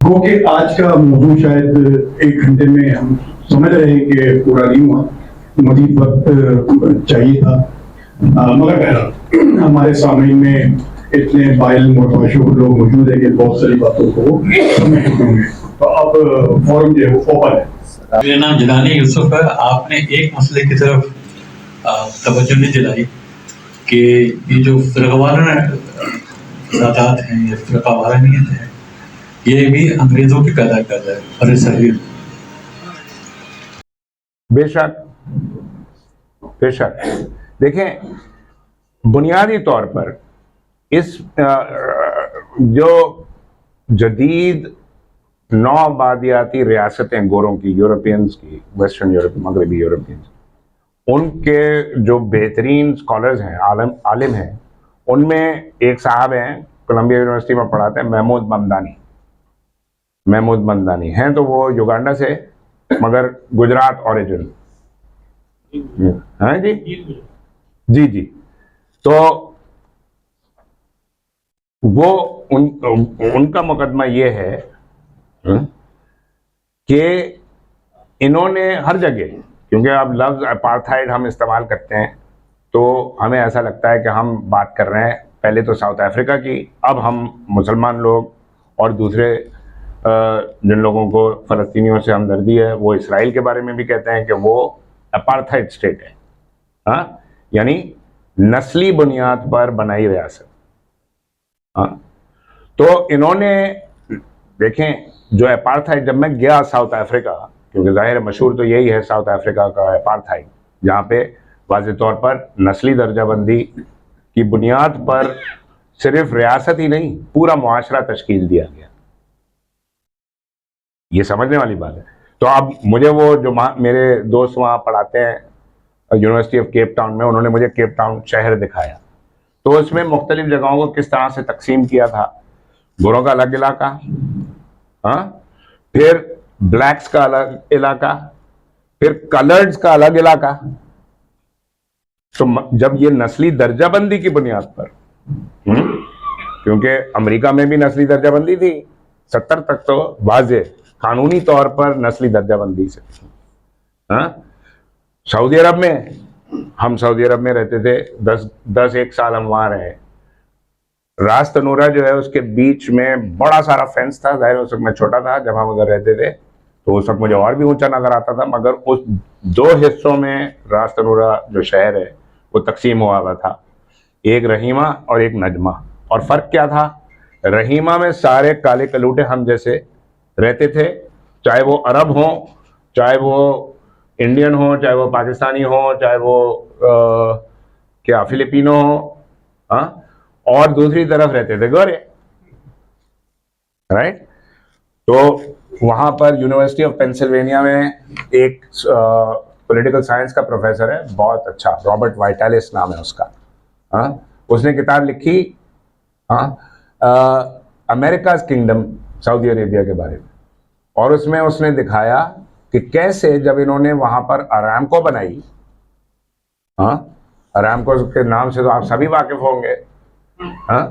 وہ کہ آج کا موضوع شاید ایک گھنٹے میں ہم سمجھ رہے ہیں کہ پورا نہیں ہوا، مزید وقت چاہیے تھا، مگر ہمارے سامعین میں اتنے بائل مشہور لوگ موجود ہیں کہ بہت ساری باتوں کو سمجھ چکے ہوں گے، تو اب فورم جو ہے وہ اوپن ہے۔ میرا نام جیلانی یوسف ہے۔ آپ نے ایک مسئلے کی طرف توجہ نہیں دلائی کہ یہ جو فرقہ وارانہ ذاتات ہیں یا فرقہ وارانیت ہے، یہ بھی انگریزوں کی پیدا کرتا ہے اور صحیح۔ بے شک بے شک، دیکھیں بنیادی طور پر اس جو جدید نو آبادیاتی ریاستیں گوروں کی، یورپینز کی، ویسٹرن یورپ، مغربی یورپینز، ان کے جو بہترین اسکالرز ہیں، عالم ہیں، ان میں ایک صاحب ہیں کولمبیا یونیورسٹی میں پڑھاتے ہیں، محمود ممدانی ہیں، تو وہ یوگانڈا سے مگر گجرات اوریجن، ہاں جی، تو وہ ان کا مقدمہ یہ ہے کہ انہوں نے ہر جگہ، کیونکہ اب لفظ اپارتھائڈ ہم استعمال کرتے ہیں تو ہمیں ایسا لگتا ہے کہ ہم بات کر رہے ہیں پہلے تو ساؤتھ افریقہ کی، اب ہم مسلمان لوگ اور دوسرے جن لوگوں کو فلسطینیوں سے ہمدردی ہے وہ اسرائیل کے بارے میں بھی کہتے ہیں کہ وہ اپارتھائڈ اسٹیٹ ہے، ہاں، یعنی نسلی بنیاد پر بنائی ریاست۔ ہاں، تو انہوں نے دیکھیں جو اپارتھائڈ، جب میں گیا ساؤتھ افریقہ، کیونکہ ظاہر مشہور تو یہی ہے ساؤتھ افریقہ کا اپارتھائڈ، جہاں پہ واضح طور پر نسلی درجہ بندی کی بنیاد پر صرف ریاست ہی نہیں پورا معاشرہ تشکیل دیا گیا۔ یہ سمجھنے والی بات ہے۔ تو اب مجھے وہ جو میرے دوست وہاں پڑھاتے ہیں یونیورسٹی آف کیپ ٹاؤن میں، انہوں نے مجھے کیپ ٹاؤن شہر دکھایا، تو اس میں مختلف جگہوں کو کس طرح سے تقسیم کیا تھا، گوروں کا الگ علاقہ، ہاں، پھر بلیکس کا الگ علاقہ، پھر کلرڈز کا الگ علاقہ۔ تو جب یہ نسلی درجہ بندی کی بنیاد پر، کیونکہ امریکہ میں بھی نسلی درجہ بندی تھی 70 تک، تو واضح قانونی طور پر نسلی درجہ بندی سے، ہاں، سعودی عرب میں، ہم سعودی عرب میں رہتے تھے، 10 سال ہم وہاں رہے، راس تنورہ جو ہے اس کے بیچ میں بڑا سارا فینس تھا، ظاہر اس وقت میں چھوٹا تھا جب ہم ادھر رہتے تھے، تو اس وقت مجھے اور بھی اونچا نظر آتا تھا، مگر اس 2 حصوں میں راس تنورہ جو شہر ہے وہ تقسیم ہوا ہوا تھا، ایک رحیمہ اور ایک نجمہ۔ اور فرق کیا تھا؟ رحیمہ میں سارے کالے کلوٹے ہم جیسے رہتے تھے، چاہے وہ عرب ہوں، چاہے وہ انڈین ہوں، چاہے وہ پاکستانی ہوں، چاہے وہ فلپینو ہوں، ہاں، اور دوسری طرف رہتے تھے گورے، رائٹ؟ تو وہاں پر یونیورسٹی آف پینسلوینیا میں ایک پولیٹیکل سائنس کا پروفیسر ہے، بہت اچھا، رابرٹ وائٹالس نام ہے اس کا، ہاں، اس نے کتاب لکھی، ہاں، امریکاز کنگڈم، سعودی عربیہ کے بارے میں، اور اس میں اس نے دکھایا کہ کیسے جب انہوں نے وہاں پر ارامکو بنائی، ہاں، ارامکو کے نام سے تو آپ سبھی واقف ہوں گے، ہاں،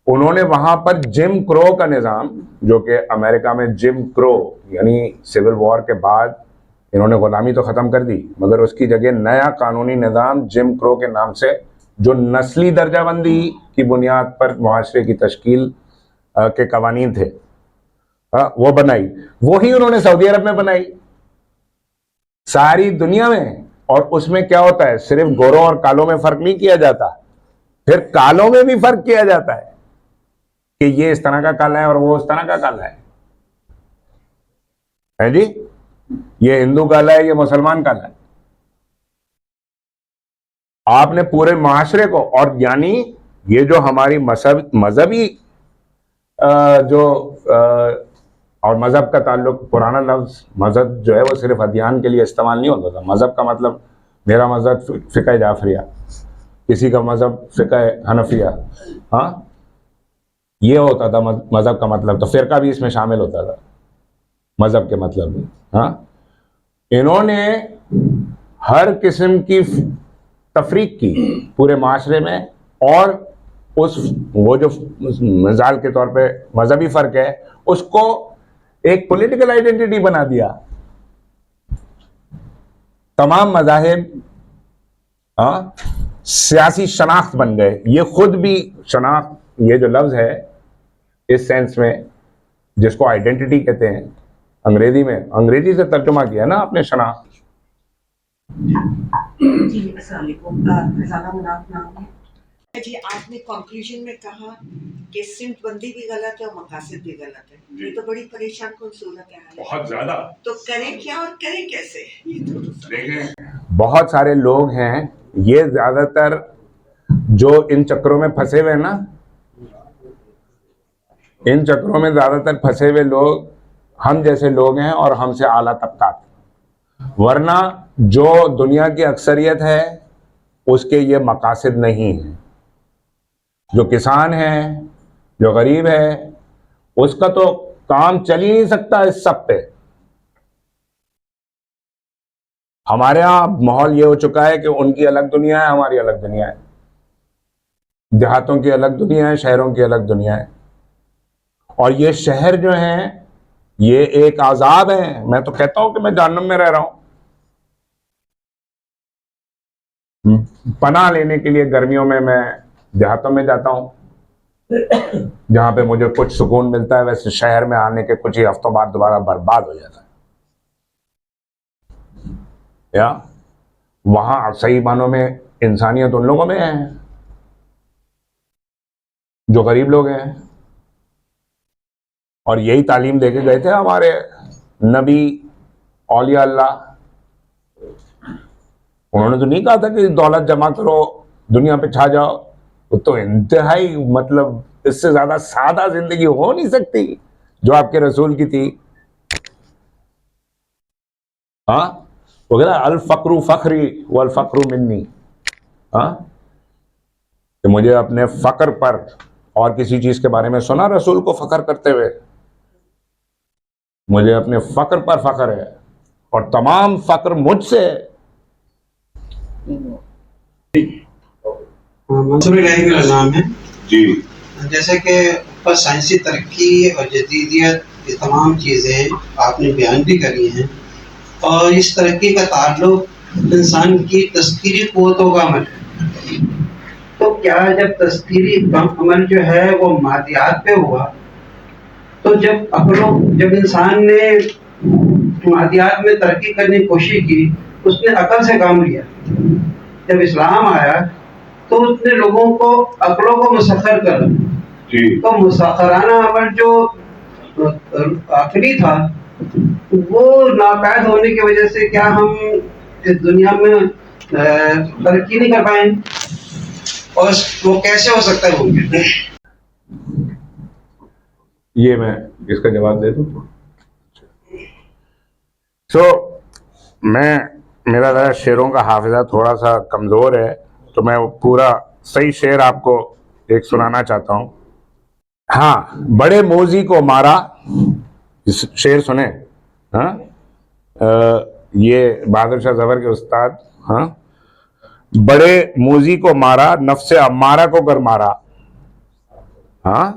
انہوں نے وہاں پر جم کرو کا نظام، جو کہ امریکہ میں جم کرو یعنی سول وار کے بعد انہوں نے غلامی تو ختم کر دی، مگر اس کی جگہ نیا قانونی نظام جم کرو کے نام سے، جو نسلی درجہ بندی کی بنیاد پر معاشرے کی تشکیل کے قوانین تھے، وہ بنائی، وہی انہوں نے سعودی عرب میں بنائی، ساری دنیا میں۔ اور اس میں کیا ہوتا ہے، صرف گوروں اور کالوں میں فرق نہیں کیا جاتا، پھر کالوں میں بھی فرق کیا جاتا ہے کہ یہ اس طرح کا کالا ہے اور وہ اس طرح کا کالا ہے جی، یہ ہندو کالا ہے، یہ مسلمان کالا ہے۔ آپ نے پورے معاشرے کو، اور یعنی یہ جو ہماری مذہبی جو اور مذہب کا تعلق، پرانا لفظ مذہب جو ہے وہ صرف ادیان کے لیے استعمال نہیں ہوتا تھا، مذہب کا مطلب میرا مذہب فقہ جعفریہ، کسی کا مذہب فقہ حنفیہ، ہاں، یہ ہوتا تھا مذہب کا مطلب، تو فرقہ بھی اس میں شامل ہوتا تھا مذہب کے مطلب میں، ہاں۔ انہوں نے ہر قسم کی تفریق کی پورے معاشرے میں، اور وہ جو مثال کے طور پہ مذہبی فرق ہے اس کو ایک پولیٹیکل آئیڈینٹی بنا دیا. تمام مذاہب سیاسی شناخت بن گئے. یہ خود بھی شناخت, یہ جو لفظ ہے اس سینس میں جس کو آئیڈینٹی کہتے ہیں انگریزی میں, انگریزی سے ترجمہ کیا نا آپ نے شناخت. جی السلام علیکم. رضانہ مناف نام ہے. جی آپ نے کنکلوژن میں کہا کہ سمت بندی بھی غلط ہے اور مقاصد بھی غلط ہے. یہ تو بڑی پریشان کن صورت ہے. بہت زیادہ. تو کریں کیا اور کریں کیسے؟ دیکھیں بہت سارے لوگ ہیں, یہ زیادہ تر جو ان چکروں میں پھنسے ہوئے نا, ان چکروں میں زیادہ تر پھنسے ہوئے لوگ ہم جیسے لوگ ہیں اور ہم سے اعلیٰ طبقات. ورنہ جو دنیا کی اکثریت ہے اس کے یہ مقاصد نہیں ہیں. جو کسان ہے, جو غریب ہے, اس کا تو کام چل ہی نہیں سکتا اس سب پہ. ہمارے ہاں ماحول یہ ہو چکا ہے کہ ان کی الگ دنیا ہے, ہماری الگ دنیا ہے. دیہاتوں کی الگ دنیا ہے, شہروں کی الگ دنیا ہے. اور یہ شہر جو ہیں یہ ایک عذاب ہے. میں تو کہتا ہوں کہ میں جہنم میں رہ رہا ہوں. پناہ لینے کے لیے گرمیوں میں دیہاتوں میں جاتا ہوں جہاں پہ مجھے کچھ سکون ملتا ہے, ویسے شہر میں آنے کے کچھ ہی ہفتوں بعد دوبارہ برباد ہو جاتا ہے. یا وہاں صحیح معنوں میں انسانیت ان لوگوں میں ہے جو غریب لوگ ہیں. اور یہی تعلیم دے کے گئے تھے ہمارے نبی اولیاء اللہ. انہوں نے تو نہیں کہا تھا کہ دولت جمع کرو دنیا پہ چھا جاؤ. وہ تو انتہائی مطلب اس سے زیادہ سادہ زندگی ہو نہیں سکتی جو آپ کے رسول کی تھی. ہاں وہ کہتا الفقر فخری والفقر منی. ہاں کہ مجھے اپنے فقر پر اور کسی چیز کے بارے میں سنا رسول کو فخر کرتے ہوئے, مجھے اپنے فقر پر فخر ہے اور تمام فقر مجھ سے ہے. منصور الہی میرا نام ہے. جی جیسے کہ اوپر سائنسی ترقی اور جدیدیت یہ تمام چیزیں آپ نے بیان بھی کری ہیں, اور اس ترقی کا تعلق انسان کی تذکیری قوتوں کا عمل ہے. تو کیا جب تذکیری عمل جو ہے وہ مادیات پہ ہوا, تو جب انسان نے مادیات میں ترقی کرنے کی کوشش کی اس نے عقل سے کام لیا. جب اسلام آیا تو اس نے لوگوں کو عقلوں کو مسخر کر, تو مسخرانہ عمل جو عقلی تھا وہ ناپید ہونے کی وجہ سے کیا ہم اس دنیا میں ترقی نہیں کر پائیں, اور وہ کیسے ہو سکتا ہے ممکن؟ یہ میں اس کا جواب دے دوں. میرا ذرا شعروں کا حافظہ تھوڑا سا کمزور ہے, تو میں پورا صحیح شعر آپ کو ایک سنانا چاہتا ہوں. ہاں بڑے موذی کو مارا, شعر سنیں. ہاں یہ بہادر شاہ ظفر کے استاد. ہاں بڑے موذی کو مارا نفس امارہ کو گر مارا. ہاں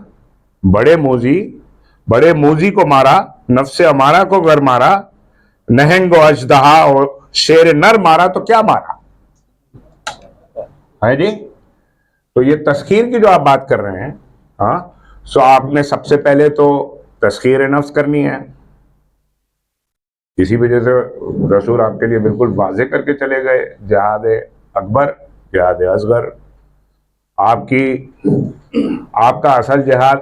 بڑے موذی کو مارا نفس امارہ کو گر مارا, نہنگ و اژدہا اور شیر نر مارا تو کیا مارا ہے جی. تو یہ تسخیر کی جو آپ بات کر رہے ہیں, ہاں سو آپ نے سب سے پہلے تو تسخیر نفس کرنی ہے. اسی وجہ سے رسول آپ کے لیے بالکل واضح کر کے چلے گئے, جہاد اکبر جہاد اصغر. آپ کا اصل جہاد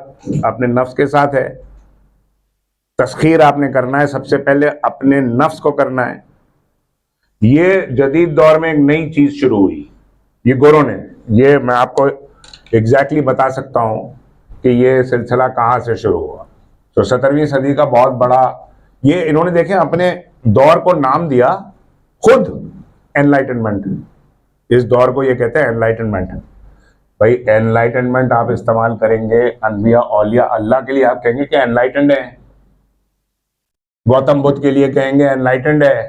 اپنے نفس کے ساتھ ہے. تسخیر آپ نے کرنا ہے, سب سے پہلے اپنے نفس کو کرنا ہے. یہ جدید دور میں ایک نئی چیز شروع ہوئی, یہ گوروں نے, یہ میں آپ کو ایگزیکٹلی بتا سکتا ہوں کہ یہ سلسلہ کہاں سے شروع ہوا. تو 17ویں صدی کا بہت بڑا یہ انہوں نے دیکھیں اپنے دور کو نام دیا خود انلائٹنمنٹ. اس دور کو یہ کہتے ہیں انلائٹنمنٹ. بھائی انلائٹنمنٹ آپ استعمال کریں گے انبیاء اولیاء اللہ کے لیے, آپ کہیں گے کہ انلائٹنڈ ہے. گوتم بدھ کے لیے کہیں گے انلائٹنڈ ہے.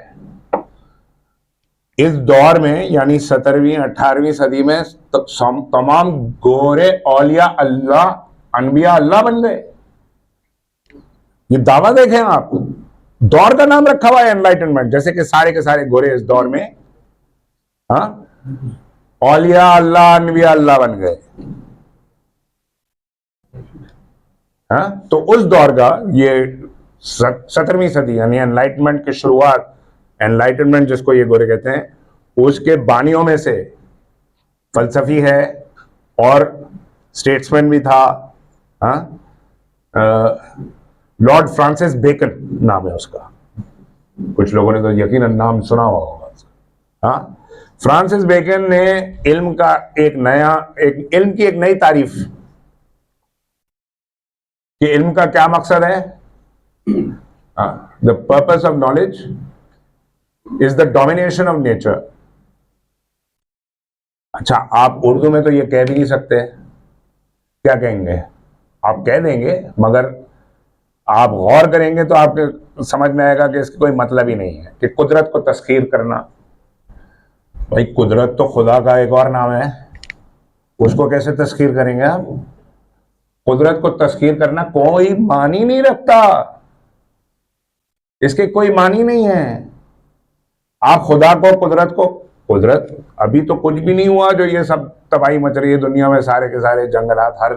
اس دور میں یعنی 17ویں 18ویں صدی میں تمام گورے اولیاء اللہ انبیاء اللہ بن گئے. یہ دعویٰ دیکھیں آپ, دور کا نام رکھا ہوا ہے انلائٹنمنٹ, جیسے کہ سارے کے سارے گورے اس دور میں ہاں اولیاء اللہ انبیاء اللہ بن گئے. ہاں تو اس دور کا یہ 17ویں صدی یعنی انلائٹمنٹ کی شروعات, انلائٹنمنٹ جس کو یہ گورے کہتے ہیں, اس کے بانیوں میں سے فلسفی ہے اور اسٹیٹسمین بھی تھا. ہاں لارڈ فرانسس بیکن نام ہے اس کا, کچھ لوگوں نے تو یقیناً نام سنا ہوا ہوگا. ہاں فرانسس بیکن نے علم کا علم کی ایک نئی تعریف, کہ علم کا کیا مقصد ہے. The purpose of knowledge is the domination of nature. اچھا آپ اردو میں تو یہ کہہ بھی نہیں سکتے, کیا کہیں گے آپ, کہہ دیں گے مگر آپ غور کریں گے تو آپ کے سمجھ میں آئے گا کہ اس کا کوئی مطلب ہی نہیں ہے, کہ قدرت کو تسخیر کرنا. بھائی قدرت تو خدا کا ایک اور نام ہے, اس کو کیسے تسخیر کریں گے آپ. قدرت کو تسخیر کرنا کوئی معنی نہیں رکھتا, اس کے کوئی معنی نہیں ہے. آپ خدا کو قدرت ابھی تو کچھ بھی نہیں ہوا جو یہ سب تباہی مچ رہی ہے دنیا میں, سارے کے سارے جنگلات ہر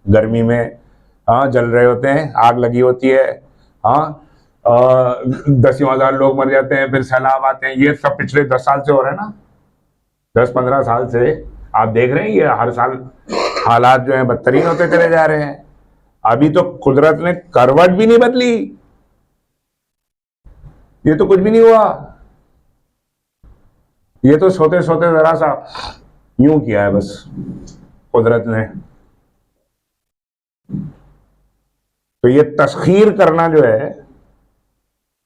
گرمی میں جل رہے ہوتے ہیں, آگ لگی ہوتی ہے, 10,000 لوگ مر جاتے ہیں, پھر سیلاب آتے ہیں. یہ سب پچھلے 10 سال سے ہو رہا ہے نا, 10-15 سال سے آپ دیکھ رہے ہیں یہ ہر سال حالات جو ہیں بدترین ہوتے چلے جا رہے ہیں. ابھی تو قدرت نے کروٹ بھی نہیں بدلی, یہ تو کچھ بھی نہیں ہوا, یہ تو سوتے سوتے ذرا سا یوں کیا ہے بس قدرت نے. تو یہ تسخیر کرنا جو ہے,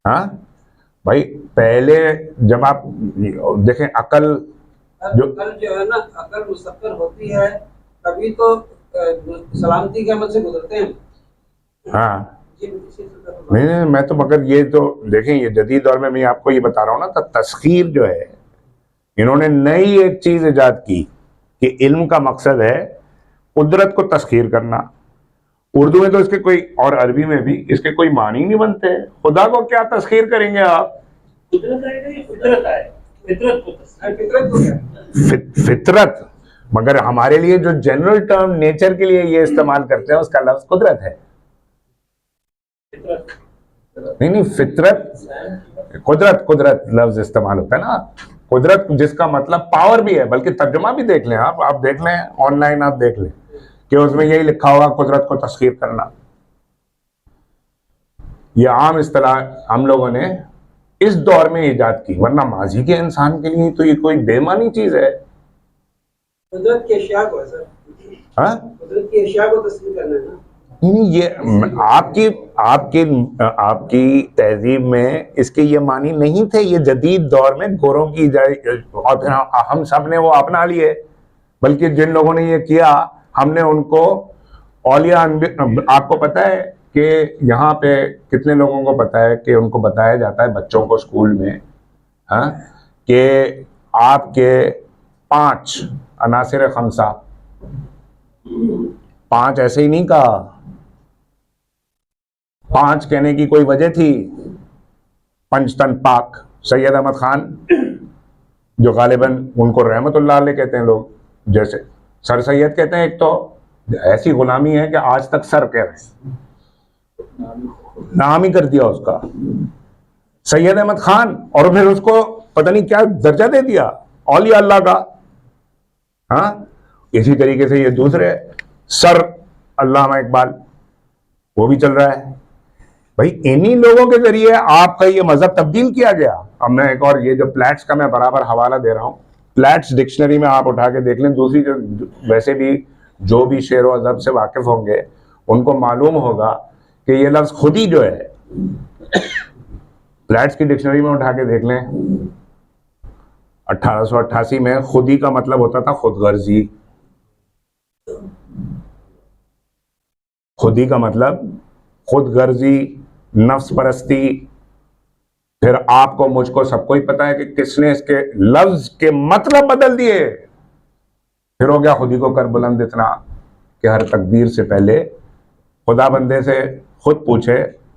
ہاں بھائی پہلے جب آپ دیکھیں عقل جو ہے نا, عقل مستقل ہوتی ہے تبھی تو سلامتی کے عمل سے گزرتے ہیں. ہاں نہیں میں تو مگر یہ تو دیکھیں یہ جدید دور میں آپ کو یہ بتا رہا ہوں نا, تسخیر جو ہے انہوں نے نئی ایک چیز ایجاد کی کہ علم کا مقصد ہے قدرت کو تسخیر کرنا. اردو میں تو اس کے کوئی, اور عربی میں بھی اس کے کوئی معنی نہیں بنتے. خدا کو کیا تسخیر کریں گے آپ, فطرت, مگر ہمارے لیے جو جنرل ٹرم نیچر کے لیے یہ استعمال کرتے ہیں اس کا لفظ قدرت ہے. نہیں فطرت, قدرت لفظ استعمال ہوتا ہے نا, قدرت جس کا مطلب پاور بھی ہے, بلکہ ترجمہ بھی دیکھ لیں آپ دیکھ لیں آن لائن, آپ دیکھ لیں کہ اس میں یہی لکھا ہوگا قدرت کو تسخیر کرنا. یہ عام اصطلاح ہم لوگوں نے اس دور میں ایجاد کی, ورنہ ماضی کے انسان کے لیے تو یہ کوئی بے معنی چیز ہے. قدرت کی اشیاء کو سر, ہاں قدرت کی اشیاء کو تسخیر کرنا ہے نا. نہیں یہ آپ کی تہذیب میں اس کے یہ معنی نہیں تھے. یہ جدید دور میں گوروں کی اور پھر ہم سب نے وہ اپنا لیے, بلکہ جن لوگوں نے یہ کیا ہم نے ان کو اولیاء. آپ کو پتا ہے کہ یہاں پہ کتنے لوگوں کو پتا ہے کہ ان کو بتایا جاتا ہے بچوں کو اسکول میں کہ آپ کے 5 عناصر خمسہ, 5 ایسے ہی نہیں کہا, 5 کہنے کی کوئی وجہ تھی. پنجتن پاک سید احمد خان, جو غالباً ان کو رحمت اللہ علیہ کہتے ہیں لوگ, جیسے سر سید کہتے ہیں, ایک تو ایسی غلامی ہے کہ آج تک سر کہہ رہے ہیں, نام ہی کر دیا اس کا سید احمد خان, اور پھر اس کو پتہ نہیں کیا درجہ دے دیا اولیاء اللہ کا. ہاں اسی طریقے سے یہ دوسرے سر علامہ اقبال, وہ بھی چل رہا ہے. بھائی انہی لوگوں کے ذریعے آپ کا یہ مذہب تبدیل کیا گیا. اب میں ایک اور یہ جو پلیٹس کا میں برابر حوالہ دے رہا ہوں, پلیٹس ڈکشنری میں آپ اٹھا کے دیکھ لیں. دوسری ویسے بھی جو بھی شعر و ادب سے واقف ہوں گے ان کو معلوم ہوگا کہ یہ لفظ خودی جو ہے, پلیٹس کی ڈکشنری میں اٹھا کے دیکھ لیں, 1888 میں خودی کا مطلب ہوتا تھا خود غرضی. خودی کا مطلب خود غرضی, نفس پرستی. پھر آپ کو مجھ کو سب کو ہی پتا ہے کہ کس نے اس کے لفظ کے مطلب بدل دیے. پھر ہو گیا خودی کو کر بلند اتنا کہ ہر تقدیر سے پہلے خدا بندے سے خود پوچھے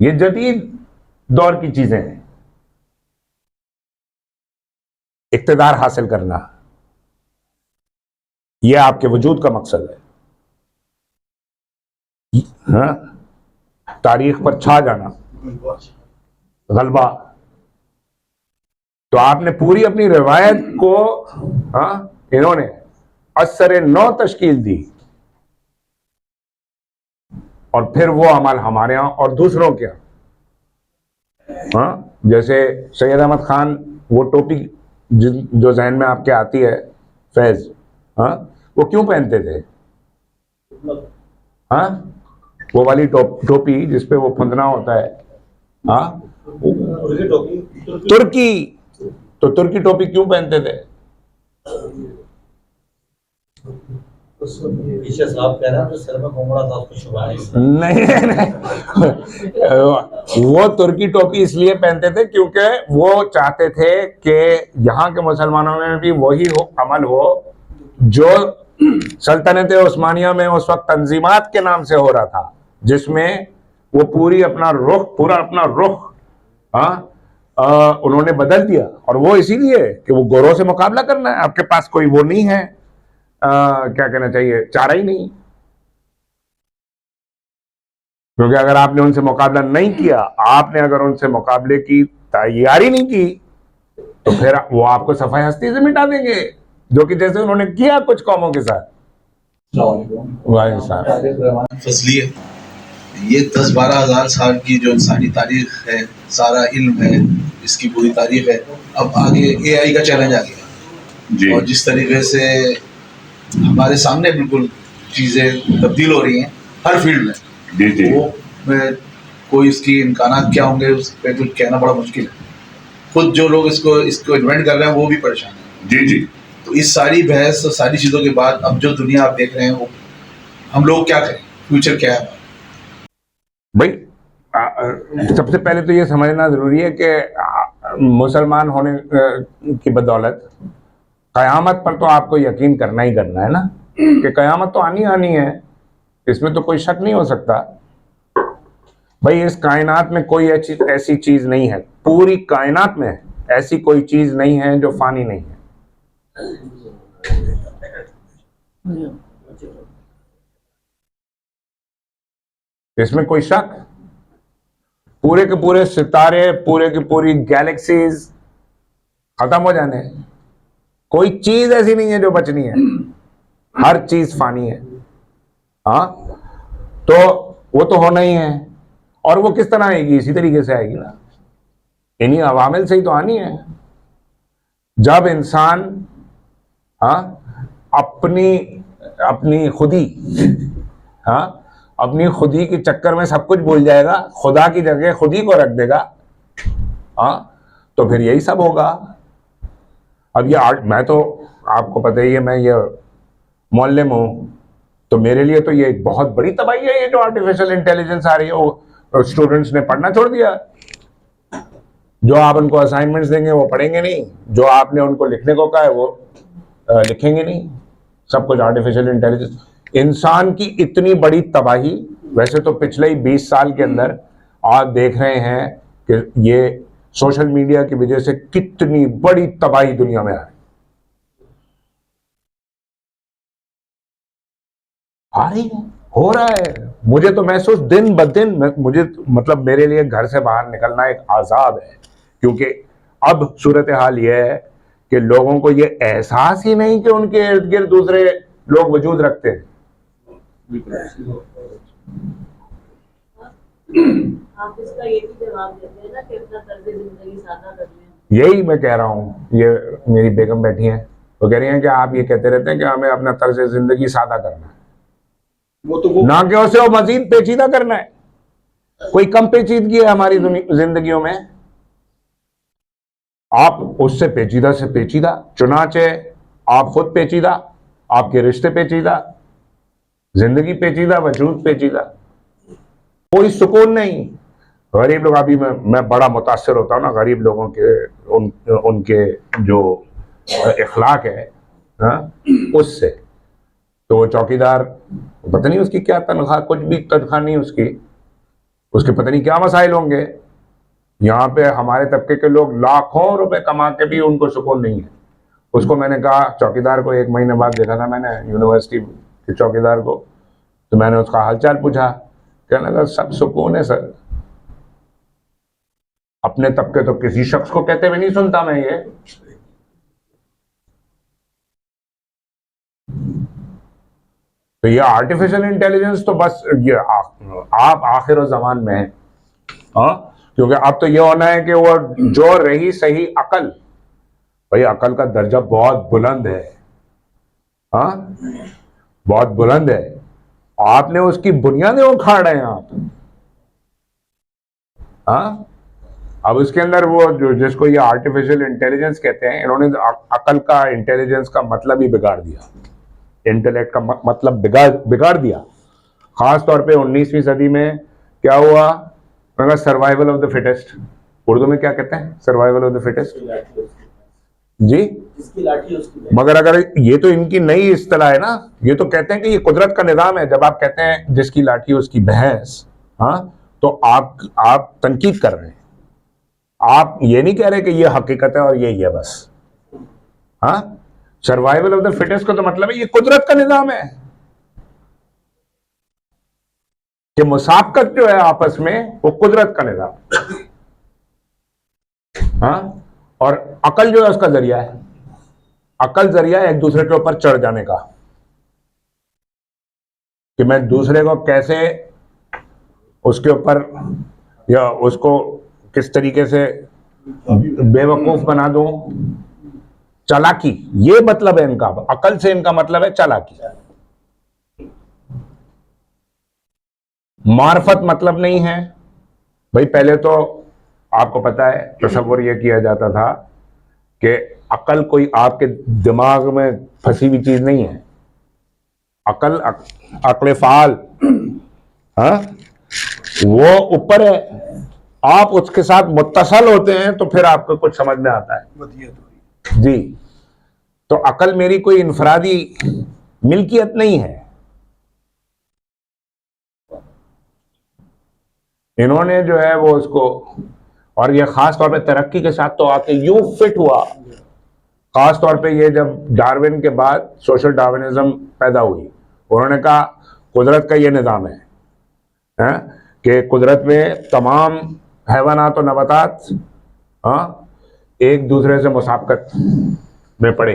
یہ جدید دور کی چیزیں ہیں. اقتدار حاصل کرنا یہ آپ کے وجود کا مقصد ہے. ہاں تاریخ پر چھا جانا, غلبہ. تو آپ نے پوری اپنی روایت کو انہوں نے اثر نو تشکیل دی, اور پھر وہ عمل ہمارے ہاں اور دوسروں کے ہاں. جیسے سید احمد خان وہ ٹوپی جو ذہن میں آپ کے آتی ہے فیض, ہاں وہ کیوں پہنتے تھے؟ ہاں وہ والی ٹوپی جس پہ وہ پھندنا ہوتا ہے, ہاں ترکی, تو ترکی ٹوپی کیوں پہنتے تھے؟ نہیں, وہ ترکی ٹوپی اس لیے پہنتے تھے کیونکہ وہ چاہتے تھے کہ یہاں کے مسلمانوں میں بھی وہی عمل ہو جو سلطنت عثمانیہ میں اس وقت تنظیمات کے نام سے ہو رہا تھا, جس میں وہ پورا اپنا رخ انہوں نے بدل دیا. اور وہ اسی لیے کہ وہ گوروں سے مقابلہ کرنا ہے, آپ کے پاس کوئی وہ نہیں ہے, کیا کہنا چاہیے, چارہ ہی نہیں. کیونکہ اگر آپ نے ان سے مقابلہ نہیں کیا, آپ نے اگر ان سے مقابلے کی تیاری نہیں کی, تو پھر وہ آپ کو صفحہ ہستی سے مٹا دیں گے, جو کہ جیسے انہوں نے کیا کچھ قوموں کے ساتھ. فضلی ہے یہ 10-12 ہزار سال کی جو انسانی تاریخ ہے, سارا علم ہے, اس کی پوری تاریخ ہے. اب آگے اے آئی کا چیلنج آ گیا, اور جس طریقے سے ہمارے سامنے بالکل چیزیں تبدیل ہو رہی ہیں ہر فیلڈ میں, وہ میں کوئی اس کی امکانات کیا ہوں گے اس پہ کچھ کہنا بڑا مشکل ہے. خود جو لوگ اس کو انوینٹ کر رہے ہیں وہ بھی پریشان ہیں. تو اس ساری بحث ساری چیزوں کے بعد اب جو دنیا آپ دیکھ رہے ہیں وہ ہم لوگ کیا کریں, فیوچر کیا ہے؟ بھائی سب سے پہلے تو یہ سمجھنا ضروری ہے کہ مسلمان ہونے کی بدولت قیامت پر تو آپ کو یقین کرنا ہی کرنا ہے نا, کہ قیامت تو آنی ہے, اس میں تو کوئی شک نہیں ہو سکتا. بھائی اس کائنات میں کوئی ایسی چیز نہیں ہے, پوری کائنات میں ایسی کوئی چیز نہیں ہے جو فانی نہیں ہے. اس میں کوئی شک, پورے کے پورے ستارے, پورے کی پوری گیلیکسیز ختم ہو جانے, کوئی چیز ایسی نہیں ہے جو بچنی ہے, ہر چیز فانی ہے. ہاں تو وہ تو ہونا ہی ہے, اور وہ کس طرح آئے گی؟ اسی طریقے سے آئے گی نا, انہی عوامل سے ہی تو آنی ہے. جب انسان اپنی خودی کے چکر میں سب کچھ بھول جائے گا, خدا کی جگہ خودی کو رکھ دے گا, تو پھر یہی سب ہوگا. اب یہ میں تو آپ کو پتہ ہی ہے, میں یہ معلم ہوں, تو میرے لیے تو یہ ایک بہت بڑی تباہی ہے یہ جو آرٹیفیشل انٹیلیجنس آ رہی ہے. وہ اسٹوڈنٹس نے پڑھنا چھوڑ دیا, جو آپ ان کو اسائنمنٹس دیں گے وہ پڑھیں گے نہیں, جو آپ نے ان کو لکھنے کو کہا ہے وہ لکھیں گے نہیں, سب کچھ آرٹیفیشل انٹیلیجنس. انسان کی اتنی بڑی تباہی, ویسے تو پچھلے 20 سال کے اندر آپ دیکھ رہے ہیں کہ یہ سوشل میڈیا کی وجہ سے کتنی بڑی تباہی دنیا میں آ رہی ہے, ہو رہا ہے. مجھے تو محسوس دن بدن, مجھے مطلب میرے لیے گھر سے باہر نکلنا ایک عذاب ہے, کیونکہ اب صورتحال یہ ہے کہ لوگوں کو یہ احساس ہی نہیں کہ ان کے ارد گرد دوسرے لوگ وجود رکھتے ہیں. آپ اس کا یہ بھی جواب دیتے ہیں نا کہ اپنا طرز زندگی سادہ کر لیں. یہی میں کہہ رہا ہوں, یہ میری بیگم بیٹھی ہیں, وہ کہہ رہی ہیں کہ آپ یہ کہتے رہتے ہیں کہ ہمیں اپنا طرز زندگی سادہ کرنا ہے, نہ کہ اسے وہ مزید پیچیدہ کرنا ہے. کوئی کم پیچیدگی ہے ہماری زندگیوں میں؟ آپ اس سے پیچیدہ, چنانچہ آپ خود پیچیدہ, آپ کے رشتے پیچیدہ, زندگی پیچیدہ, وجود پیچیدہ, کوئی سکون نہیں. غریب لوگ, ابھی میں بڑا متاثر ہوتا ہوں نا غریب لوگوں کے, ان کے جو اخلاق ہے اس سے. تو وہ چوکیدار, پتہ نہیں اس کی کیا تنخواہ, کچھ بھی تنخواہ نہیں اس کی, اس کے پتہ نہیں کیا مسائل ہوں گے. یہاں پہ ہمارے طبقے کے لوگ لاکھوں روپے کما کے بھی ان کو سکون نہیں ہے. اس کو میں نے کہا, چوکیدار کو 1 مہینے بعد دیکھا تھا میں نے یونیورسٹی کے چوکیدار کو, تو میں نے اس کا حال چال پوچھا, کہنے لگا سب سکون ہے سر. اپنے طبقے تو کسی شخص کو کہتے ہوئے نہیں سنتا میں یہ. تو یہ آرٹیفیشل انٹیلیجنس تو بس یہ آپ آخر الزمان میں ہیں. ہاں, کیونکہ اب تو یہ ہونا ہے کہ وہ جو رہی صحیح عقل, بھائی عقل کا درجہ بہت بلند ہے. ہاں, بہت بلند ہے. آپ نے اس کی بنیادیں اکھاڑ رہے ہیں آپ. ہاں, اب اس کے اندر وہ جو جس کو یہ آرٹیفیشل انٹیلیجنس کہتے ہیں, انہوں نے عقل کا, انٹیلیجنس کا مطلب ہی بگاڑ دیا. انٹلیکٹ کا مطلب بگاڑ دیا. خاص طور پہ 19ویں صدی میں کیا ہوا, survival of the fittest. Urdu میں کیا کہتے ہیں, سروائیول آف دا فٹسٹ. جی, مگر اگر یہ تو ان کی نئی اصطلاح ہے نا, یہ تو کہتے ہیں کہ یہ قدرت کا نظام ہے. جب آپ کہتے ہیں جس کی لاٹھی اس کی بھینس, ہاں, تو آپ تنقید کر رہے ہیں. آپ یہ نہیں کہہ رہے کہ یہ حقیقت ہے اور یہی ہے بس. ہاں, سروائیول آف دا فٹسٹ کا تو مطلب ہے یہ قدرت کا نظام ہے کہ مسابقت جو ہے آپس میں وہ قدرت کا نظام. ہاں, اور عقل جو ہے اس کا ذریعہ ہے. عقل ذریعہ ہے ایک دوسرے کے اوپر چڑھ جانے کا, کہ میں دوسرے کو کیسے اس کے اوپر یا اس کو کس طریقے سے بے وقوف بنا دوں. چالاکی, یہ مطلب ہے ان کا. عقل سے ان کا مطلب ہے چالاکی. معرفت مطلب نہیں ہے. بھائی پہلے تو آپ کو پتا ہے تصور یہ کیا جاتا تھا کہ عقل کوئی آپ کے دماغ میں پھنسی ہوئی چیز نہیں ہے. عقل فعال, ہاں, وہ اوپر ہے. آپ اس کے ساتھ متصل ہوتے ہیں تو پھر آپ کو کچھ سمجھ میں آتا ہے. جی, تو عقل میری کوئی انفرادی ملکیت نہیں ہے. انہوں نے جو ہے وہ اس کو, اور یہ خاص طور پہ ترقی کے ساتھ تو آ کے یوں فٹ ہوا. خاص طور پہ یہ جب ڈارون کے بعد سوشل ڈارونزم پیدا ہوئی, انہوں نے کہا قدرت کا یہ نظام ہے کہ قدرت میں تمام حیوانات و نباتات ایک دوسرے سے مسابقت میں پڑے,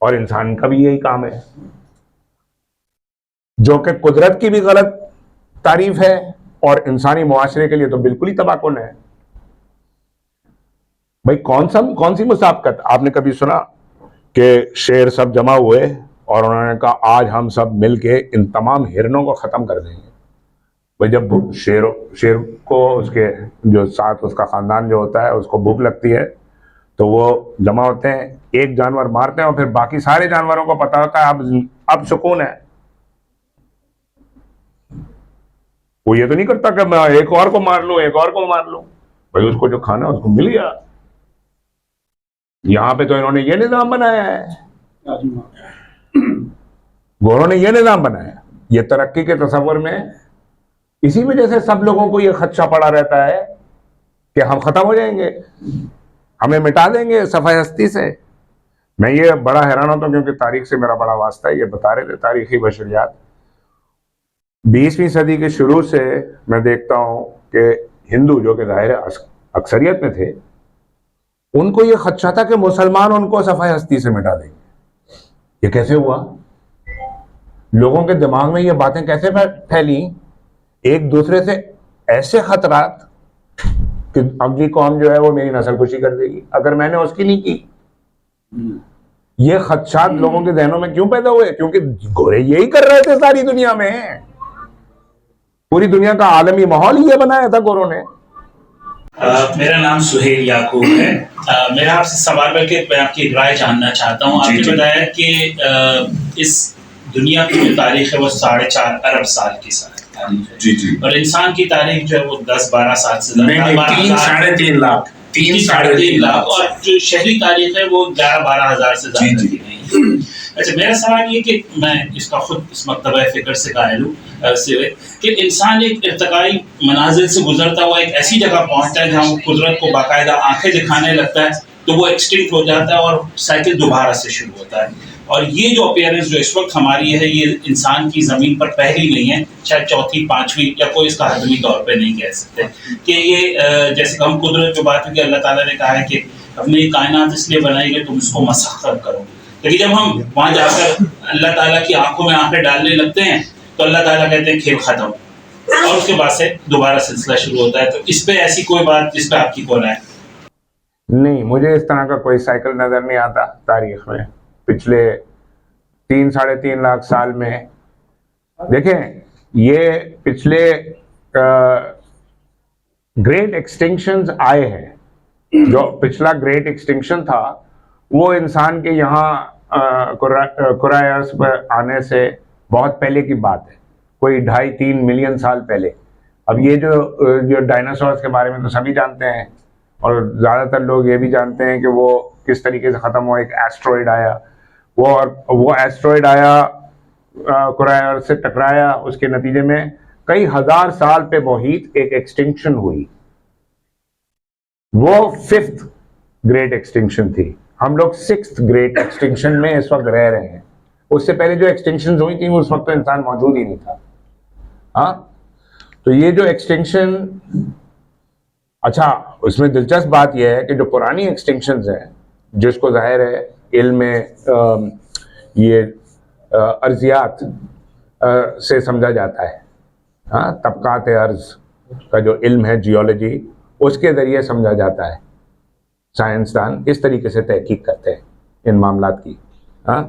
اور انسان کا بھی یہی کام ہے, جو کہ قدرت کی بھی غلط تعریف ہے اور انسانی معاشرے کے لیے تو بالکل ہی تباہ کن ہے. بھائی کون سی مسابقت؟ آپ نے کبھی سنا کہ شیر سب جمع ہوئے اور انہوں نے کہا آج ہم سب مل کے ان تمام ہرنوں کو ختم کر دیں گے؟ بھائی جب شیر کو اس کے جو ساتھ اس کا خاندان جو ہوتا ہے اس کو بھوک لگتی ہے تو وہ جمع ہوتے ہیں, ایک جانور مارتے ہیں اور پھر باقی سارے جانوروں کو پتا ہوتا ہے اب سکون ہے. وہ یہ تو نہیں کرتا کہ میں ایک اور کو مار لوں, ایک اور کو مار لوں. بھائی اس کو جو کھانا اس کو مل گیا. یہاں پہ تو انہوں نے یہ نظام بنایا ہے, گوروں نے یہ نظام بنایا. یہ ترقی کے تصور میں اسی وجہ سے سب لوگوں کو یہ خدشہ پڑا رہتا ہے کہ ہم ختم ہو جائیں گے, ہمیں مٹا دیں گے صفحہ ہستی سے. میں یہ بڑا حیران ہوتا ہوں کیونکہ تاریخ سے میرا بڑا واسطہ ہے. یہ بتا رہے تھے تاریخی بشریات, 20ویں صدی کے شروع سے میں دیکھتا ہوں کہ ہندو جو کہ ظاہر اکثریت میں تھے, ان کو یہ خدشہ تھا کہ مسلمان ان کو صفحہ ہستی سے مٹا دیں گے. یہ کیسے ہوا؟ لوگوں کے دماغ میں یہ باتیں کیسے پھیلی؟ ایک دوسرے سے ایسے خطرات کہ اگلی قوم جو ہے وہ میری نسل کشی کر دے گی اگر میں نے اس کی نہیں کی. یہ خدشات لوگوں کے ذہنوں میں کیوں پیدا ہوئے؟ کیونکہ گورے یہی کر رہے تھے ساری دنیا میں. پوری دنیا کا عالمی ماحول یہ بنایا تھا گوروں نے. میرا نام سہیل یعقوب ہے. میرا آپ سے سوال بلکہ میں آپ کی رائے جاننا چاہتا ہوں. آپ نے بتایا کہ اس دنیا کی جو تاریخ ہے وہ 4.5 ارب سال کی تاریخ ہے, جی, اور انسان کی تاریخ جو ہے وہ 10-12 سال سے زیادہ, 3.5 لاکھ 3.5 لاکھ, اور جو شہری تاریخ ہے وہ 11-12 ہزار سے زیادہ کی نہیں. اچھا میرا سوال یہ کہ میں اس کا خود اس مکتبہ فکر سے قائل ہوں سوے کہ انسان ایک ارتقائی منازل سے گزرتا ہوا ایک ایسی جگہ پہنچتا ہے جہاں وہ قدرت کو باقاعدہ آنکھیں دکھانے لگتا ہے تو وہ ایکسٹنکٹ ہو جاتا ہے اور سائیکل دوبارہ سے شروع ہوتا ہے. اور یہ جو اپیئرنس جو اس وقت ہماری ہے یہ انسان کی زمین پر پہلی نہیں ہے, شاید چوتھی پانچویں, یا کوئی اس کا حتمی طور پہ نہیں کہہ سکتے کہ یہ جیسے کہ ہم قدرت جو بات ہے کہ اللہ تعالیٰ نے کہا ہے کہ اپنی کائنات اس لیے بنائی کہ تم اس کو مسخر کرو, لیکن جب ہم وہاں جا کر اللہ تعالیٰ کی آنکھوں میں آنکھیں ڈالنے لگتے ہیں تو اللہ تعالیٰ کہتے ہیں کھیل ختم, اور اس کے بعد سے دوبارہ سلسلہ شروع ہوتا ہے. تو اس پہ ایسی کوئی بات جس پہ آپ کی کون ہے؟ نہیں, مجھے اس طرح کا کوئی سائیکل نظر نہیں آتا تاریخ میں پچھلے 3-3.5 لاکھ سال میں. دیکھیں یہ پچھلے گریٹ ایکسٹنکشنز آئے ہیں. جو پچھلا گریٹ ایکسٹنکشن تھا وہ انسان کے یہاں کرۂ ارض پر آنے سے بہت پہلے کی بات ہے, کوئی 2.5-3 ملین سال پہلے. اب یہ جو ڈائناسورس کے بارے میں تو سبھی جانتے ہیں, اور زیادہ تر لوگ یہ بھی جانتے ہیں کہ وہ کس طریقے سے ختم ہوا. ایک ایسٹرائڈ آیا, وہ ایسٹرائڈ آیا کرۂ ارض سے ٹکرایا, اس کے نتیجے میں کئی ہزار سال پہ محیط ایک ایکسٹنکشن ہوئی. وہ 5th گریٹ ایکسٹنکشن تھی. ہم لوگ 6th گریٹ ایکسٹنکشن میں اس وقت رہ رہے ہیں. اس سے پہلے جو ایکسٹنکشن ہوئی تھی اس وقت تو انسان موجود ہی نہیں تھا. ہاں, تو یہ جو ایکسٹنکشن, اچھا اس میں دلچسپ بات یہ ہے کہ جو پرانی ایکسٹنکشنز ہیں جس کو ظاہر ہے علم یہ ارضیات سے سمجھا جاتا ہے, ہاں طبقات ارض کا جو علم ہے جیولوجی, اس کے ذریعے سمجھا جاتا ہے. سائنسدان اس طریقے سے تحقیق کرتے ہیں ان معاملات کی. ہاں,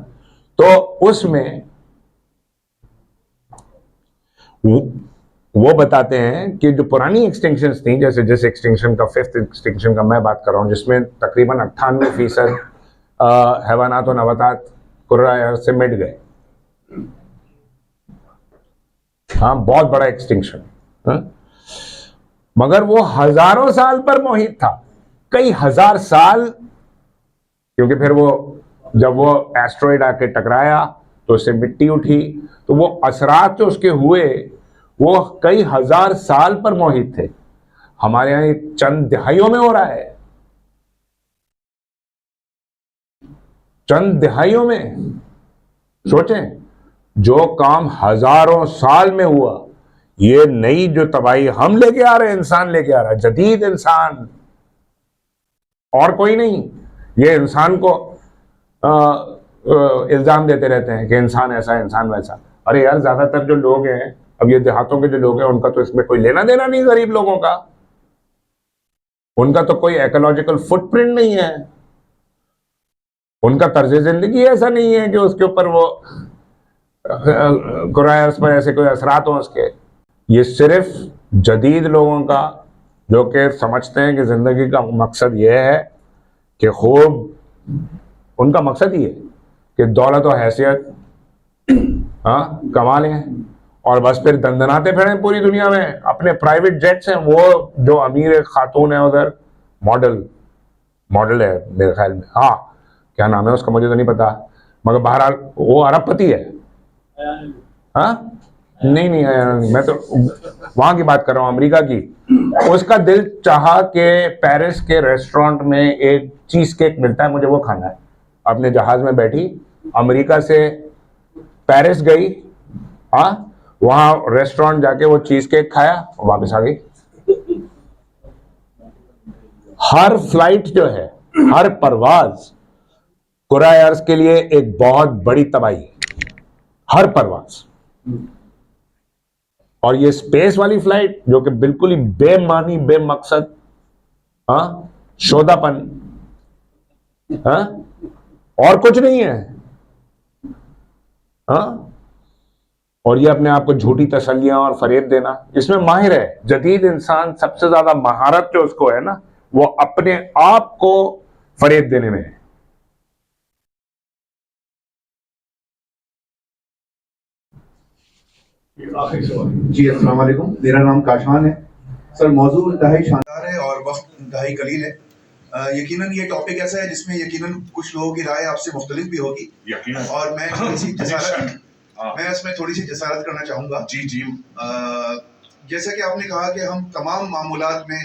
تو اس میں وہ بتاتے ہیں کہ جو پرانی ایکسٹنکشنز تھیں, جیسے جس ایکسٹنکشن کا 5th ایکسٹنکشن کا میں بات کر رہا ہوں, جس میں تقریباً 98% حیوانات و نباتات کرۂ ارض سے مٹ گئے. ہاں, بہت بڑا ایکسٹنکشن, مگر وہ ہزاروں سال پر محیط تھا, کئی ہزار سال, کیونکہ پھر وہ جب وہ ایسٹرائڈ آ کے ٹکرایا تو اس سے مٹی اٹھی, تو وہ اثرات جو اس کے ہوئے وہ کئی ہزار سال پر محیط تھے. ہمارے یہاں یہ چند دہائیوں میں ہو رہا ہے, چند دہائیوں میں. سوچیں, جو کام ہزاروں سال میں ہوا, یہ نئی جو تباہی ہم لے کے آ رہے ہیں, انسان لے کے آ رہا ہے, جدید انسان, اور کوئی نہیں. یہ انسان کو الزام دیتے رہتے ہیں کہ انسان ایسا ہے, انسان ویسا. ارے یار, زیادہ تر جو لوگ ہیں, اب یہ دیہاتوں کے جو لوگ ہیں, ان کا تو اس میں کوئی لینا دینا نہیں غریب لوگوں کا. ان کا تو کوئی ایکولوجیکل فٹ پرنٹ نہیں ہے, ان کا طرز زندگی ایسا نہیں ہے کہ اس کے اوپر وہ کرۂ ارض پر ایسے کوئی اثرات ہوں اس کے. یہ صرف جدید لوگوں کا جو کہ سمجھتے ہیں کہ زندگی کا مقصد یہ ہے کہ خوب, ان کا مقصد یہ ہے کہ دولت و حیثیت ہاں کما لیں اور بس پھر دندناتے پھریں پوری دنیا میں. اپنے پرائیویٹ جیٹس ہیں, وہ جو امیر خاتون ہے ادھر, ماڈل ہے میرے خیال میں, ہاں کیا نام ہے اس کا مجھے تو نہیں پتا, مگر بہرحال وہ ارب پتی ہے. ہاں نہیں, میں تو وہاں کی بات کر رہا ہوں, امریکہ کی. اس کا دل چاہا کہ پیرس کے ریسٹورنٹ میں ایک چیز کیک ملتا ہے, مجھے وہ کھانا ہے. اپنے جہاز میں بیٹھی, امریکہ سے پیرس گئی, ہاں وہاں ریسٹورنٹ جا کے وہ چیز کیک کھایا, واپس آ گئی. ہر فلائٹ جو ہے, ہر پرواز کرۂ ارض کے لیے ایک بہت بڑی تباہی, ہر پرواز. اور یہ اسپیس والی فلائٹ جو کہ بالکل ہی بے معنی, بے مقصد, ہاں شودہ پن, ہاں اور کچھ نہیں ہے. ہاں, اور یہ اپنے آپ کو جھوٹی تسلیاں اور فریب دینا, اس میں ماہر ہے. جدید انسان سب سے زیادہ مہارت جو اس کو ہے نا, وہ اپنے آپ کو فریب دینے میں ہے. جی السلام علیکم, میرا نام کاشان ہے. سر موضوع انتہائی شاندار ہے اور وقت انتہائی قلیل ہے. یقیناً یہ ٹاپک ایسا ہے جس میں یقیناً کچھ لوگوں کی رائے آپ سے مختلف بھی ہوگی اور میں اس میں تھوڑی سی جسارت کرنا چاہوں گا. جی جیسا کہ آپ نے کہا کہ ہم تمام معمولات میں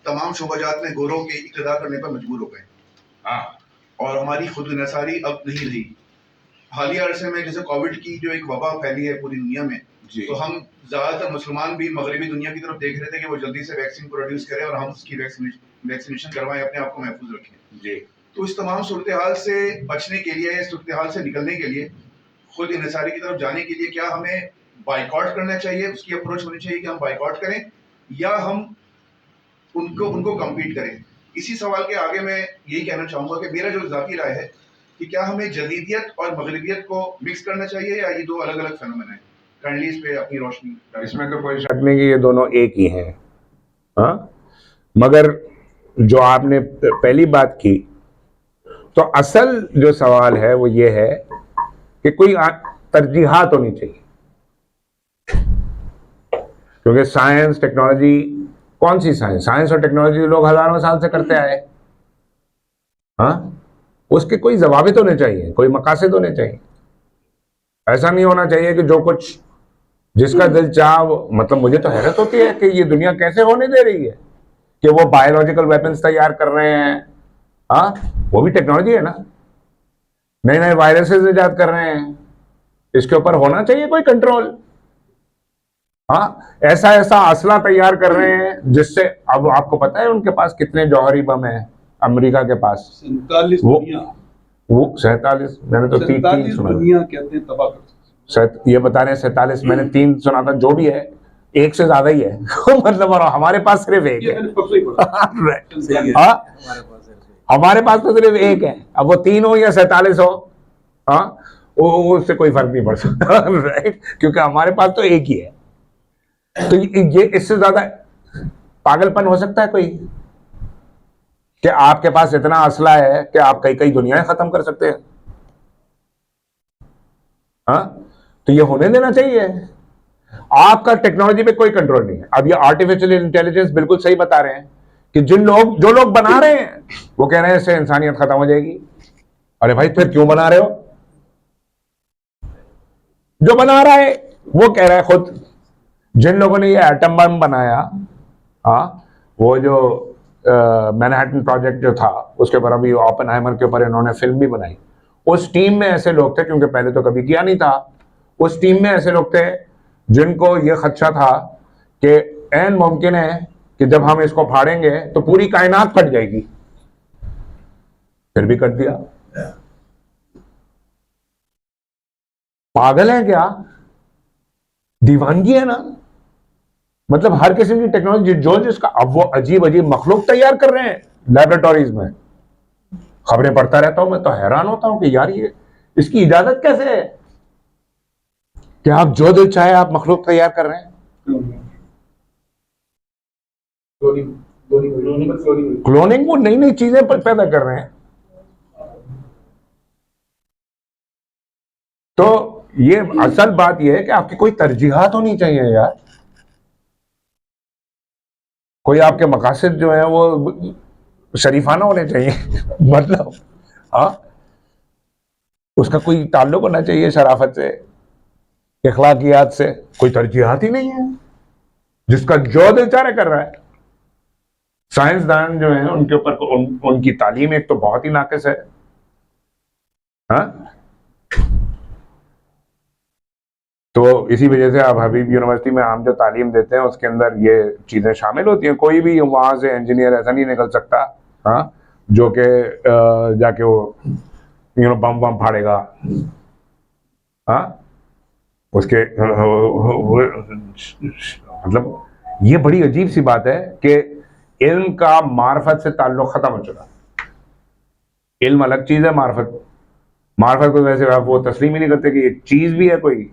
تمام شعبہ جات میں گوروں کے اقتدا کرنے پر مجبور ہو گئے اور ہماری خود انحصاری اب نہیں رہی. حالیہ عرصے میں جیسے کووڈ کی جو ایک وبا پھیلی ہے پوری دنیا میں تو ہم زیادہ تر مسلمان بھی مغربی دنیا کی طرف دیکھ رہے تھے کہ وہ جلدی سے ویکسین پروڈیوس کریں اور ہم اس کی ویکسینیشن کروائیں, اپنے آپ کو محفوظ رکھیں. تو اس تمام صورتحال سے بچنے کے لیے, اس صورتحال سے نکلنے کے لیے, خود انحصاری کی طرف جانے کے لیے کیا ہمیں بائیکاٹ کرنا چاہیے, اس کی اپروچ ہونی چاہیے کہ ہم بائیکاٹ کریں یا ہم ان کو کمپیٹ کریں. اسی سوال کے آگے میں یہی کہنا چاہوں گا کہ میرا جو ذاتی رائے ہے کہ کیا ہمیں جدیدیت اور مغربیت کو مکس کرنا چاہیے یا یہ دو الگ الگ فینومین ہیں. کائنڈلی اس پہ اپنی روشنی. اس میں تو کوئی شک نہیں کہ یہ دونوں ایک ہی ہیں, ہاں, مگر جو آپ نے پہلی بات کی تو اصل جو سوال ہے وہ یہ ہے کہ کوئی ترجیحات ہونی چاہیے, کیونکہ سائنس ٹیکنالوجی, کون سی سائنس اور ٹیکنالوجی لوگ ہزاروں سال سے کرتے آئے, ہاں, اس کے کوئی ضوابط ہونے چاہیے, کوئی مقاصد ہونے چاہیے. ایسا نہیں ہونا چاہیے کہ جو کچھ جس کا دل چاہ, مطلب مجھے تو حیرت ہوتی ہے کہ یہ دنیا کیسے ہونے دے رہی ہے کہ وہ بایولوجیکل ویپنز تیار کر رہے ہیں, ہاں, وہ بھی ٹیکنالوجی ہے نا, نئے نئے وائرسز ایجاد کر رہے ہیں, اس کے اوپر ہونا چاہیے کوئی کنٹرول. ہاں, ایسا اسلحہ تیار کر رہے ہیں جس سے, اب آپ کو پتا ہے ان کے پاس کتنے جوہری بم ہیں امریکہ کے پاس, 47, میں نے تو 3 سنا, کہتے ہیں تباہ کر, یہ بتا رہے ہیں 47, میں نے 3 سنا تھا, جو بھی ہے ایک سے زیادہ ہی ہے مطلب ہمارے پاس صرف ایک ہے, ہمارے پاس تو صرف ایک ہے, اب وہ 3 ہو یا 47 ہو, ہاں, اس سے کوئی فرق نہیں پڑ سکتا کیونکہ ہمارے پاس تو ایک ہی ہے. تو یہ اس سے زیادہ پاگل پن ہو سکتا ہے کوئی کہ آپ کے پاس اتنا اسلحہ ہے کہ آپ کئی دنیایں ختم کر سکتے ہیں, ہاں, تو یہ ہونے دینا چاہیے. آپ کا ٹیکنالوجی پہ کوئی کنٹرول نہیں ہے. اب یہ آرٹیفیشل انٹیلیجنس بالکل صحیح بتا رہے ہیں کہ جو لوگ بنا رہے ہیں وہ کہہ رہے ہیں اس سے انسانیت ختم ہو جائے گی. ارے بھائی پھر کیوں بنا رہے ہو؟ جو بنا رہا ہے وہ کہہ رہا ہے, خود جن لوگوں نے یہ ایٹم بم بنایا, ہاں, وہ جو مینہٹن پروجیکٹ جو تھا اس کے اوپر, ابھی اوپن ہائمر کے اوپر انہوں نے فلم بھی بنائی, اس ٹیم میں ایسے لوگ تھے, کیونکہ پہلے تو کبھی کیا نہیں تھا, اس ٹیم میں ایسے لوگ تھے جن کو یہ خدشہ تھا کہ عین ممکن ہے کہ جب ہم اس کو پھاڑیں گے تو پوری کائنات پھٹ جائے گی, پھر بھی کر دیا. پاگل ہیں کیا؟ دیوانگی ہے نا, مطلب ہر قسم کی ٹیکنالوجی جس کا, اب وہ عجیب مخلوق تیار کر رہے ہیں لیبورٹریز میں. خبریں پڑھتا رہتا ہوں میں تو حیران ہوتا ہوں کہ یار یہ اس کی اجازت کیسے ہے کہ آپ جو دل چاہے آپ مخلوق تیار کر رہے ہیں. کلوننگ, وہ نئی چیزیں پیدا کر رہے ہیں. تو یہ اصل بات یہ ہے کہ آپ کی کوئی ترجیحات ہونی چاہیے یار, کوئی آپ کے مقاصد جو ہیں وہ شریفانہ ہونے چاہیے مطلب, ہاں, اس کا کوئی تعلق ہونا چاہیے شرافت سے, اخلاقیات سے. کوئی ترجیحات ہی نہیں ہے, جس کا جو دل چاہے کر رہا ہے. سائنسدان جو ہیں ان کے اوپر ان کی تعلیم ایک تو بہت ہی ناقص ہے, ہاں, تو اسی وجہ سے آپ حبیب یونیورسٹی میں ہم جو تعلیم دیتے ہیں اس کے اندر یہ چیزیں شامل ہوتی ہیں. کوئی بھی وہاں سے انجینئر ایسا نہیں نکل سکتا, ہاں, جو کہ جا کے وہ بم پھاڑے گا, ہاں, اس کے مطلب یہ بڑی عجیب سی بات ہے کہ علم کا معرفت سے تعلق ختم ہو چکا. علم الگ چیز ہے, معرفت کو ویسے آپ وہ تسلیم ہی نہیں کرتے کہ یہ چیز بھی ہے کوئی.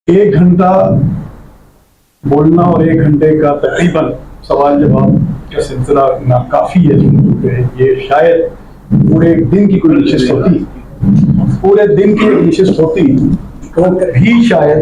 ایک گھنٹہ بولنا اور 1 گھنٹے کا تقریباً سوال جواب کا سلسلہ ناکافی ہے. یہ شاید پورے دن کی کوئی نشست ہوتی تو بھی شاید